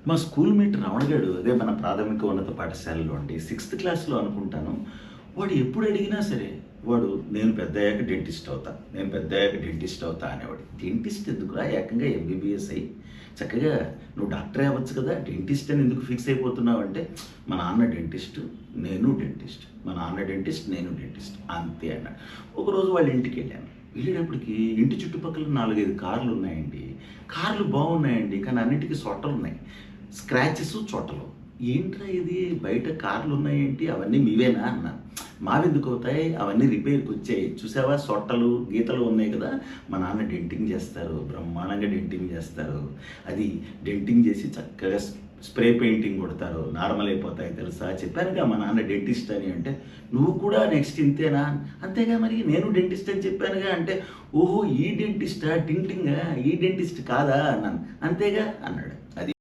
మా school mate రమణగాడు అదే మన ప్రాథమిక ఉన్నత పాఠశాలలో అండి 6th క్లాస్‌లో అనుకుంటాను. వాడు ఎప్పుడు అడిగినా సరే, వాడు నేను పెద్దయ్యాక డెంటిస్ట్ అవుతా. నేను పెద్దయ్యాక డెంటిస్ట్ అవుతా అనేవాడు. డెంటిస్ట్ ఎందుకురా ఏకంగా ఎంబీబీఎస్ అయ్యి చక్కగా నువ్వు డాక్టరే అవ్వచ్చు కదా! డెంటిస్ట్ అని ఎందుకు ఫిక్స్ అయిపోతున్నావు అంటే, మా నాన్న డెంటిస్టు, నేను డెంటిస్ట్. మా నాన్న డెంటిస్ట్, నేను డెంటిస్ట్ అంతే అన్నాడు. ఒకరోజు వాళ్ళ ఇంటికెళ్ళాను. వెళ్ళేటప్పటికి ఇంటి చుట్టుపక్కల 4, 5 కార్లు ఉన్నాయండి. కార్లు బాగున్నాయండి. కానీ అన్నిటికి సొట్టలున్నాయి. స్క్రాచెస్, చోటలు. ఏంట్రా ఇది బయట కార్లున్నాయేంటి? అవన్నీ మీవేనా అన్నాను. మావెందుకవుతాయి? అవన్నీ రిపేర్‌కొచ్చాయి. చూసావా సొట్టలు, గీతలు ఉన్నాయి కదా! మా నాన్న డెంటింగ్ చేస్తారు. బ్రహ్మాండంగా డెంటింగ్ చేస్తారు. అది డెంటింగ్ చేసి చక్కగా స్ప్రే పెయింటింగ్ కొడతారు. నార్మల్ అయిపోతాయి తెలుసా? చెప్పానుగా మా నాన్న డెంటిస్ట్ అని అంటే, నువ్వు కూడా నెక్స్ట్ ఇంతేనా? అంతేగా మరి నేను డెంటిస్ట్ అని చెప్పానుగా అంటే, ఓహో! ఈ డెంటిస్టా? టింగ్ టింగా? ఈ డెంటిస్ట్ కాదా? అన్నాను. అంతేగా అన్నాడు.